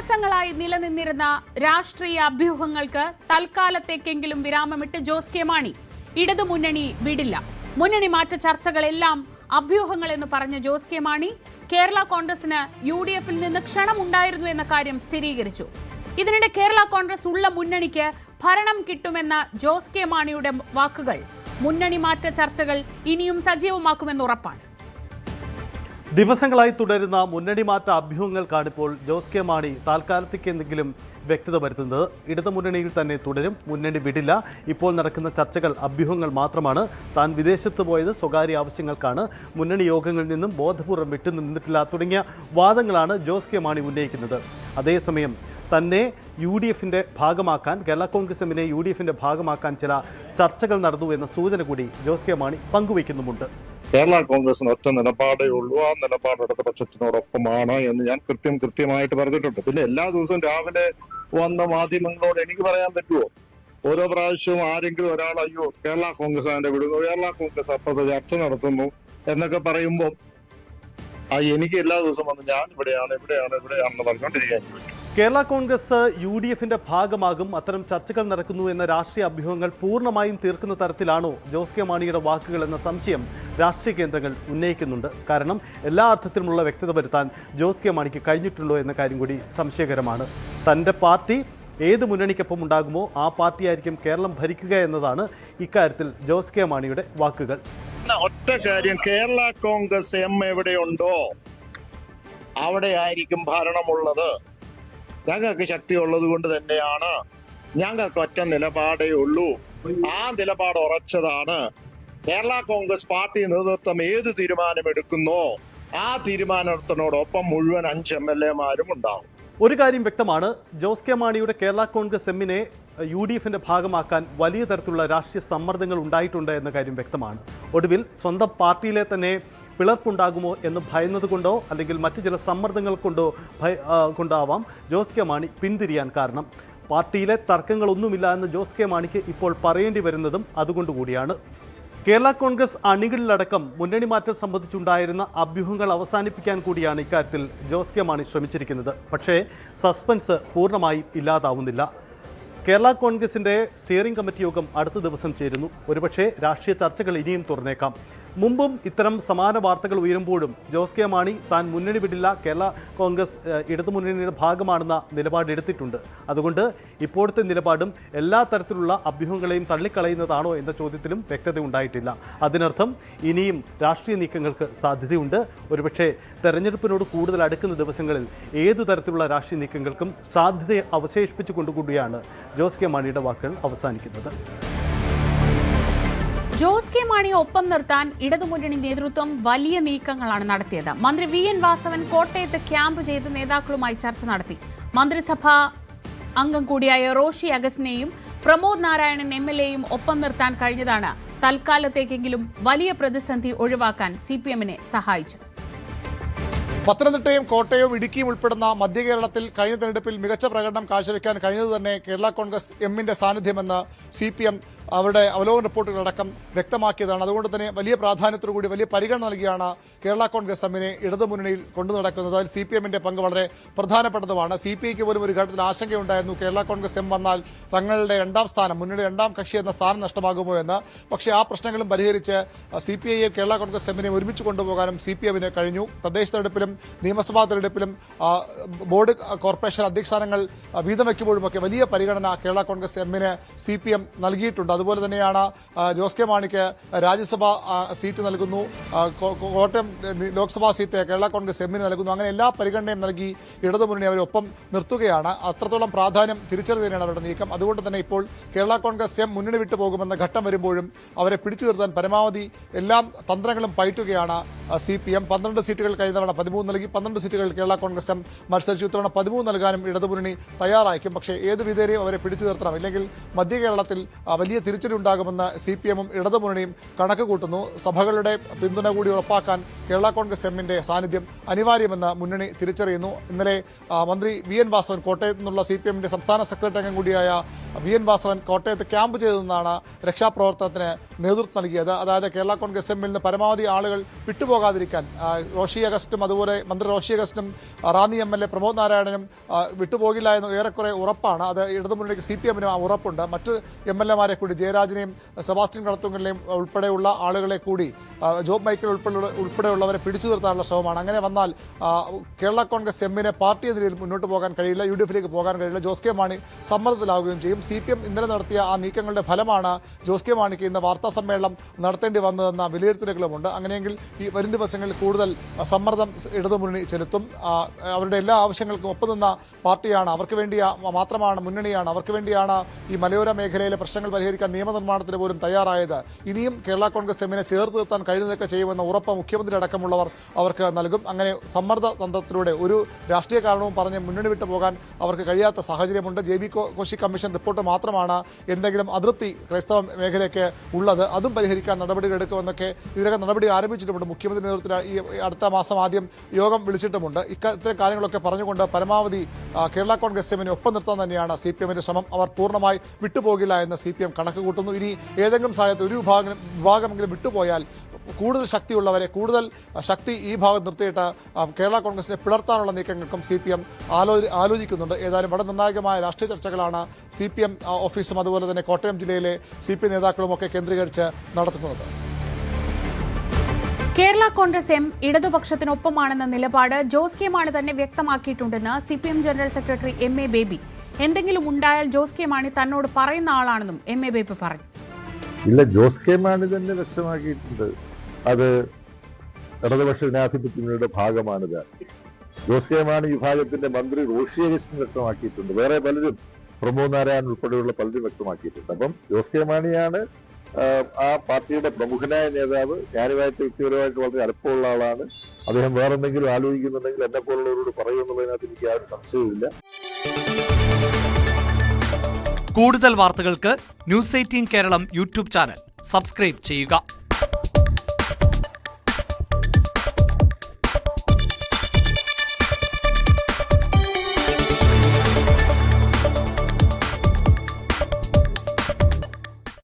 ദിവസങ്ങളായി നിലനിന്നിരുന്ന രാഷ്ട്രീയ അഭ്യൂഹങ്ങൾക്ക് തൽക്കാലത്തേക്കെങ്കിലും വിരാമമിട്ട് ജോസ് കെ മാണി. ഇടതുമുന്നണി വിടില്ല. മുന്നണി മാറ്റ ചർച്ചകളെല്ലാം അഭ്യൂഹങ്ങളെന്ന് പറഞ്ഞ ജോസ് കെ മാണി കേരള കോൺഗ്രസിന് UDF-ൽ നിന്ന് ക്ഷണമുണ്ടായിരുന്നു എന്ന കാര്യം സ്ഥിരീകരിച്ചു. ഇതിനിടെ കേരള കോൺഗ്രസ് ഉള്ള മുന്നണിക്ക് ഭരണം കിട്ടുമെന്ന ജോസ് കെ മാണിയുടെ വാക്കുകൾ മുന്നണി മാറ്റ ചർച്ചകൾ ഇനിയും സജീവമാക്കുമെന്ന് ഉറപ്പാണ്. ദിവസങ്ങളായി തുടരുന്ന മുന്നണി മാറ്റ അഭ്യൂഹങ്ങൾക്കാണിപ്പോൾ ജോസ് കെ മാണി താൽക്കാലത്തേക്ക് എന്തെങ്കിലും വ്യക്തത വരുത്തുന്നത്. ഇടതുമുന്നണിയിൽ തന്നെ തുടരും, മുന്നണി വിടില്ല. ഇപ്പോൾ നടക്കുന്ന ചർച്ചകൾ അഭ്യൂഹങ്ങൾ മാത്രമാണ്. താൻ വിദേശത്ത് പോയത് സ്വകാര്യ ആവശ്യങ്ങൾക്കാണ്, മുന്നണി യോഗങ്ങളിൽ നിന്നും ബോധപൂർവം വിട്ടുനിന്നിട്ടില്ല തുടങ്ങിയ വാദങ്ങളാണ് ജോസ് കെ മാണി ഉന്നയിക്കുന്നത്. അതേസമയം തന്നെ UDF-ന്റെ ഭാഗമാക്കാൻ, കേരള കോൺഗ്രസ് എമ്മിനെ UDF-ന്റെ ഭാഗമാക്കാൻ ചില ചർച്ചകൾ നടന്നു എന്ന സൂചന കൂടി ജോസ് കെ മാണി പങ്കുവയ്ക്കുന്നുമുണ്ട്. കേരള കോൺഗ്രസിന് ഒറ്റ നിലപാടേ ഉള്ളൂ, ആ നിലപാട് ഇടതുപക്ഷത്തിനോടൊപ്പമാണ് എന്ന് ഞാൻ കൃത്യമായിട്ട് പറഞ്ഞിട്ടുണ്ട്. പിന്നെ എല്ലാ ദിവസവും രാവിലെ വന്ന മാധ്യമങ്ങളോട് എനിക്ക് പറയാൻ പറ്റുമോ? ഓരോ പ്രാവശ്യവും ആരെങ്കിലും ഒരാൾ അയ്യോ കേരള കോൺഗ്രസ് അതിന്റെ വിടുന്നു, കേരള കോൺഗ്രസ് അപ്പുറത്തെ ചർച്ച നടത്തുന്നു എന്നൊക്കെ പറയുമ്പോൾ എനിക്ക് എല്ലാ ദിവസവും വന്ന് ഞാൻ ഇവിടെയാണെന്ന് പറഞ്ഞുകൊണ്ടിരിക്കാൻ പറ്റും. കേരള കോൺഗ്രസ് UDF-ന്റെ ഭാഗമാകും, അത്തരം ചർച്ചകൾ നടക്കുന്നു എന്ന രാഷ്ട്രീയ അഭ്യൂഹങ്ങൾ പൂർണ്ണമായും തീർക്കുന്ന തരത്തിലാണോ ജോസ് കെ മാണിയുടെ വാക്കുകൾ എന്ന സംശയം രാഷ്ട്രീയ കേന്ദ്രങ്ങൾ ഉന്നയിക്കുന്നുണ്ട്. കാരണം എല്ലാ അർത്ഥത്തിലുമുള്ള വ്യക്തത വരുത്താൻ ജോസ് കെ മാണിക്ക് കഴിഞ്ഞിട്ടുണ്ടോ എന്ന കാര്യം കൂടി സംശയകരമാണ്. തൻ്റെ പാർട്ടി ഏത് മുന്നണിക്കൊപ്പം ഉണ്ടാകുമോ ആ പാർട്ടിയായിരിക്കും കേരളം ഭരിക്കുക എന്നതാണ് ഇക്കാര്യത്തിൽ ജോസ് കെ മാണിയുടെ വാക്കുകൾ. ഒറ്റ കാര്യം, കേരള കോൺഗ്രസ് എം എവിടെയുണ്ടോ അവിടെ ആയിരിക്കും ഭരണമുള്ളത്. ഞങ്ങൾക്ക് ശക്തിയുള്ളത് കൊണ്ട് തന്നെയാണ്, ഞങ്ങൾക്ക് ഒറ്റ നിലപാടേ ഉള്ളൂ, ആ നിലപാട് ഉറച്ചതാണ്. കേരള കോൺഗ്രസ് പാർട്ടി നേതൃത്വം ഏത് തീരുമാനമെടുക്കുന്നോ ആ തീരുമാനത്തിനോടൊപ്പം മുഴുവൻ 5 MLA-മാരും ഉണ്ടാവും. ഒരു കാര്യം വ്യക്തമാണ്, ജോസ് കെ മാണിയുടെ കേരള കോൺഗ്രസ് എമ്മിനെ UDF-ന്റെ ഭാഗമാക്കാൻ വലിയ തരത്തിലുള്ള രാഷ്ട്രീയ സമ്മർദ്ദങ്ങൾ ഉണ്ടായിട്ടുണ്ട് എന്ന കാര്യം വ്യക്തമാണ്. ഒടുവിൽ സ്വന്തം പാർട്ടിയിലെ തന്നെ പിളർപ്പുണ്ടാകുമോ എന്ന് ഭയന്നതുകൊണ്ടോ അല്ലെങ്കിൽ മറ്റു ചില സമ്മർദ്ദങ്ങൾ കൊണ്ടാവാം ജോസ് കെ മാണി പിന്തിരിയാൻ കാരണം. പാർട്ടിയിലെ തർക്കങ്ങളൊന്നുമില്ല എന്ന് ജോസ് കെ മാണിക്ക് ഇപ്പോൾ പറയേണ്ടി വരുന്നതും അതുകൊണ്ടുകൂടിയാണ്. കേരള കോൺഗ്രസ് അണികളിലടക്കം മുന്നണി മാറ്റം സംബന്ധിച്ചുണ്ടായിരുന്ന അഭ്യൂഹങ്ങൾ അവസാനിപ്പിക്കാൻ കൂടിയാണ് ഇക്കാര്യത്തിൽ ജോസ് കെ മാണി ശ്രമിച്ചിരിക്കുന്നത്. പക്ഷേ സസ്പെൻസ് പൂർണ്ണമായും ഇല്ലാതാവുന്നില്ല. കേരള കോൺഗ്രസിൻ്റെ സ്റ്റിയറിംഗ് കമ്മിറ്റി യോഗം അടുത്ത ദിവസം ചേരുന്നു. ഒരുപക്ഷെ രാഷ്ട്രീയ ചർച്ചകൾ ഇനിയും തുറന്നേക്കാം. മുമ്പും ഇത്തരം സമാന വാർത്തകൾ ഉയരുമ്പോഴും ജോസ് കെ മാണി താൻ മുന്നണി വിടില്ല, കേരള കോൺഗ്രസ് ഇടതുമുന്നണിയുടെ ഭാഗമാണെന്ന നിലപാടെടുത്തിട്ടുണ്ട്. അതുകൊണ്ട് ഇപ്പോഴത്തെ നിലപാടും എല്ലാ തരത്തിലുള്ള അഭ്യൂഹങ്ങളെയും തള്ളിക്കളയുന്നതാണോ എന്ന ചോദ്യത്തിലും വ്യക്തത ഉണ്ടായിട്ടില്ല. അതിനർത്ഥം ഇനിയും രാഷ്ട്രീയ നീക്കങ്ങൾക്ക് സാധ്യതയുണ്ട്. ഒരുപക്ഷെ തെരഞ്ഞെടുപ്പിനോട് കൂടുതൽ അടുക്കുന്ന ദിവസങ്ങളിൽ ഏതു തരത്തിലുള്ള രാഷ്ട്രീയ നീക്കങ്ങൾക്കും സാധ്യത അവശേഷിപ്പിച്ചുകൊണ്ടുകൂടിയാണ് ജോസ് കെ മാണിയുടെ വാക്കുകൾ അവസാനിക്കുന്നത്. ജോസ് കെ മാണിയെ ഒപ്പം നിർത്താൻ ഇടതുമുന്നണി നേതൃത്വം വലിയ നീക്കങ്ങളാണ് നടത്തിയത്. മന്ത്രി VN വാസവൻ കോട്ടയത്ത് ക്യാമ്പ് ചെയ്ത് നേതാക്കളുമായി ചർച്ച നടത്തി. മന്ത്രിസഭാ അംഗം കൂടിയായ റോഷി അഗസ്റ്റിനെയും പ്രമോദ് നാരായണൻ MLA-യും ഒപ്പം നിർത്താൻ കഴിഞ്ഞതാണ് തൽക്കാലത്തേക്കെങ്കിലും വലിയ പ്രതിസന്ധി ഒഴിവാക്കാൻ CPM-നെ സഹായിച്ചത്. പത്തനംതിട്ടയും കോട്ടയവും ഇടുക്കിയും ഉൾപ്പെടുന്ന മധ്യ കേരളത്തിൽ കഴിഞ്ഞ തെരഞ്ഞെടുപ്പിൽ മികച്ച പ്രകടനം കാഴ്ചവെക്കാൻ കഴിഞ്ഞത് തന്നെ കേരള കോൺഗ്രസ് എമ്മിന്റെ സാന്നിധ്യമെന്ന് CPM അവരുടെ അവലോകന റിപ്പോർട്ടുകളടക്കം വ്യക്തമാക്കിയതാണ്. അതുകൊണ്ട് തന്നെ വലിയ പ്രാധാന്യത്തോടുകൂടി വലിയ പരിഗണന നൽകിയാണ് കേരള കോൺഗ്രസ് എമ്മിനെ ഇടതുമുന്നണിയിൽ കൊണ്ടു നടക്കുന്നത്. അതിൽ CPM-ന്റെ പങ്ക് വളരെ പ്രധാനപ്പെട്ടതുമാണ്. CPI-ക്ക് പോലും ഒരു ഘട്ടത്തിൽ ആശങ്കയുണ്ടായിരുന്നു, കേരള കോൺഗ്രസ് എം വന്നാൽ തങ്ങളുടെ രണ്ടാം സ്ഥാനം, മുന്നണി രണ്ടാം കക്ഷി എന്ന സ്ഥാനം നഷ്ടമാകുമോ എന്ന്. പക്ഷേ ആ പ്രശ്നങ്ങളും പരിഹരിച്ച് CPI-യെ കേരള കോൺഗ്രസ് എമ്മിനെ ഒരുമിച്ച് കൊണ്ടുപോകാനും CPM-ന് കഴിഞ്ഞു. തദ്ദേശ തെരഞ്ഞെടുപ്പിലും നിയമസഭാ തെരഞ്ഞെടുപ്പിലും ബോർഡ് കോർപ്പറേഷൻ അധ്യക്ഷ വീതം വയ്ക്കുമ്പോഴുമൊക്കെ വലിയ പരിഗണന കേരള കോൺഗ്രസ് എമ്മിന് CPM നൽകിയിട്ടുണ്ട്. അതുപോലെ തന്നെയാണ് ജോസ് കെ മാണിക്ക് രാജ്യസഭാ സീറ്റ് നൽകുന്നു, കോട്ടയം ലോക്സഭാ സീറ്റ് കേരള കോൺഗ്രസ് എമ്മിന് നൽകുന്നു. അങ്ങനെ എല്ലാ പരിഗണനയും നൽകി ഇടതുമുന്നണി അവരെ ഒപ്പം നിർത്തുകയാണ്. അത്രത്തോളം പ്രാധാന്യം തിരിച്ചറിഞ്ഞു തന്നെയാണ് അവരുടെ നീക്കം. അതുകൊണ്ട് തന്നെ ഇപ്പോൾ കേരള കോൺഗ്രസ് എം മുന്നണി വിട്ടു പോകുമെന്ന ഘട്ടം വരുമ്പോഴും അവരെ പിടിച്ചു നിർത്താൻ പരമാവധി എല്ലാ തന്ത്രങ്ങളും പയറ്റുകയാണ് CPM. 12 സീറ്റുകൾ കഴിഞ്ഞ തവണ 13 നൽകി, 12 സീറ്റുകൾ കേരള കോൺഗ്രസ് എം മത്സരിച്ചു. ഇത്തവണ 13 നൽകാനും ഇടതുമുന്നണി തയ്യാറായിരിക്കും. പക്ഷേ ഏത് വിധേനയും അവരെ പിടിച്ചു നിർത്തണം, ഇല്ലെങ്കിൽ മധ്യ കേരളത്തിൽ വലിയ തിരിച്ചടി ഉണ്ടാകുമെന്ന് CPM-ഉം ഇടതുമുന്നണിയും കണക്ക് കൂട്ടുന്നു. സഭകളുടെ പിന്തുണ കൂടി ഉറപ്പാക്കാൻ കേരള കോൺഗ്രസ് എമ്മിന്റെ സാന്നിധ്യം അനിവാര്യമെന്ന് മുന്നണി തിരിച്ചറിയുന്നു. ഇന്നലെ മന്ത്രി VN വാസവൻ, കോട്ടയത്ത് നിന്നുള്ള CPM-ന്റെ സംസ്ഥാന സെക്രട്ടറി അംഗം കൂടിയായ VN വാസവൻ കോട്ടയത്ത് ക്യാമ്പ് ചെയ്തെന്നാണ് രക്ഷാപ്രവർത്തനത്തിന് നേതൃത്വം നൽകിയത്. അതായത് കേരള കോൺഗ്രസ് എമ്മിൽ നിന്ന് പരമാവധി ആളുകൾ വിട്ടുപോകാതിരിക്കാൻ റോഷി അഗസ്റ്റും അതുപോലെ ഏറെക്കുറെ മന്ത്രി റോഷി അഗസ്റ്റിനും റാന്നി MLA പ്രമോദ് നാരായണനും വിട്ടുപോകില്ല എന്ന് ഏറെക്കുറെ ഉറപ്പാണ്. അത് ഇടതുമുന്നണിക്ക് CPM-നും ആ ഉറപ്പുണ്ട്. മറ്റ് MLA-മാരെ കൂടി ജയരാജനെയും സെബാസ്റ്റ്യൻ കളത്തുങ്കലിനെയും ഉൾപ്പെടെയുള്ള ആളുകളെ കൂടി ജോബ് മൈക്കിൾ ഉൾപ്പെടെയുള്ളവരെ പിടിച്ചു നിർത്താനുള്ള ശ്രമമാണ്. അങ്ങനെ വന്നാൽ കേരള കോൺഗ്രസ് എമ്മിനെ പാർട്ടി എന്ന രീതിയിൽ മുന്നോട്ട് പോകാൻ കഴിയില്ല, UDF-ലേക്ക് പോകാൻ കഴിയില്ല. ജോസ് കെ മാണി സമ്മർദ്ദത്തിലാവുകയും ചെയ്യും. CPM ഇന്നലെ നടത്തിയ ആ നീക്കങ്ങളുടെ ഫലമാണ് ജോസ് കെ മാണിക്ക് ഇന്ന് വാർത്താ സമ്മേളനം നടത്തേണ്ടി വന്നതെന്ന വിലയിരുത്തലുകളുമുണ്ട്. അങ്ങനെയെങ്കിൽ ഈ വരും ദിവസങ്ങളിൽ കൂടുതൽ സമ്മർദ്ദം ഇടതുമുന്നണി ചെലുത്തും. അവരുടെ എല്ലാ ആവശ്യങ്ങൾക്കും ഒപ്പം നിന്ന പാർട്ടിയാണ്, അവർക്ക് വേണ്ടി മാത്രമാണ്, മുന്നണിയാണ്, അവർക്ക് വേണ്ടിയാണ് ഈ മലയോര മേഖലയിലെ പ്രശ്നങ്ങൾ പരിഹരിക്കാൻ നിയമനിർമ്മാണത്തിന് പോലും തയ്യാറായത്. ഇനിയും കേരള കോൺഗ്രസ് എമ്മിനെ ചേർത്ത് നിർത്താൻ കഴിയുന്നതൊക്കെ ചെയ്യുമെന്ന ഉറപ്പ് മുഖ്യമന്ത്രി അടക്കമുള്ളവർ അവർക്ക് നൽകും. അങ്ങനെ സമ്മർദ്ദ തന്ത്രത്തിലൂടെ ഒരു രാഷ്ട്രീയ കാരണവും പറഞ്ഞ് മുന്നണി വിട്ടു പോകാൻ അവർക്ക് കഴിയാത്ത സാഹചര്യമുണ്ട്. JB കോശി കമ്മീഷൻ റിപ്പോർട്ട് മാത്രമാണ് എന്തെങ്കിലും അതൃപ്തി ക്രൈസ്തവ മേഖലയ്ക്ക് ഉള്ളത്. അതും പരിഹരിക്കാൻ നടപടികൾ എടുക്കുമെന്നൊക്കെ ഇതിനകം നടപടി ആരംഭിച്ചിട്ടുമുണ്ട്. മുഖ്യമന്ത്രി നേതൃത്വത്തിൽ ഈ അടുത്ത മാസം ആദ്യം യോഗം വിളിച്ചിട്ടുമുണ്ട്. ഇത്തരം കാര്യങ്ങളൊക്കെ പറഞ്ഞുകൊണ്ട് പരമാവധി കേരള കോൺഗ്രസ് എമ്മിനെ ഒപ്പം നിർത്താൻ തന്നെയാണ് CPM-ന്റെ ശ്രമം. അവർ പൂർണ്ണമായി വിട്ടുപോകില്ല എന്ന് CPM കണക്ക് കൂട്ടുന്നു. ഇനി ഏതെങ്കിലും സാഹചര്യത്തിൽ ഒരു വിഭാഗമെങ്കിലും വിട്ടുപോയാൽ കൂടുതൽ ശക്തിയുള്ളവരെ, കൂടുതൽ ശക്തി ഈ ഭാഗം നിർത്തിയിട്ട് കേരള കോൺഗ്രസിനെ പിളർത്താനുള്ള നീക്കങ്ങൾക്കും CPM ആലോചിക്കുന്നുണ്ട്. ഏതായാലും വളരെ നിർണായകമായ രാഷ്ട്രീയ ചർച്ചകളാണ് CPM ഓഫീസും അതുപോലെ തന്നെ കോട്ടയം ജില്ലയിലെ CPM നേതാക്കളും ഒക്കെ കേന്ദ്രീകരിച്ച് നടത്തുന്നത്. കേരള കോൺഗ്രസ് എം ഇടതുപക്ഷത്തിനൊപ്പമാണെന്ന നിലപാട് ജോസ് കെ മാണി തന്നെ വ്യക്തമാക്കിയിട്ടുണ്ടെന്ന് CPM general secretary MA baby. എന്തെങ്കിലും ഉണ്ടായാൽ ജോസ് കെ മാണി തന്നോട് പറയുന്ന ആളാണെന്നും MA ബേബി പറഞ്ഞു. ഇല്ല, ജോസ് കെ മാണി തന്നെ വ്യക്തമാക്കിയിട്ടുണ്ട്. അത് ഇടതുപക്ഷ ജനാധിപത്യങ്ങളുടെ ഭാഗമാണിത്. ജോസ് കെ മാണി വിഭാഗത്തിന്റെ മന്ത്രി റോഷി അഗസ്റ്റിൻ വ്യക്തമാക്കിയിട്ടുണ്ട്. വേറെ പലരും, പ്രമോദ് നാരായണൻ ഉൾപ്പെടെയുള്ള പലരും വ്യക്തമാക്കിയിട്ടുണ്ട്. അപ്പം ജോസ് കെ മാണിയാണ് ആ പാർട്ടിയുടെ പ്രമുഖനായ നേതാവ്. ഞാനുമായിട്ട് വ്യക്തിപരമായിട്ട് വളരെ അടുപ്പമുള്ള ആളാണ്. അദ്ദേഹം വേറെന്തെങ്കിലും ആലോചിക്കുന്നുണ്ടെങ്കിൽ എന്നെ പോലുള്ളവരോട് പറയുമെന്നുള്ളതിനകത്ത് എനിക്ക് യാതൊരു സംശയവുമില്ല. കൂടുതൽ വാർത്തകൾക്ക് News 18 Keralam YouTube channel subscribe ചെയ്യുക.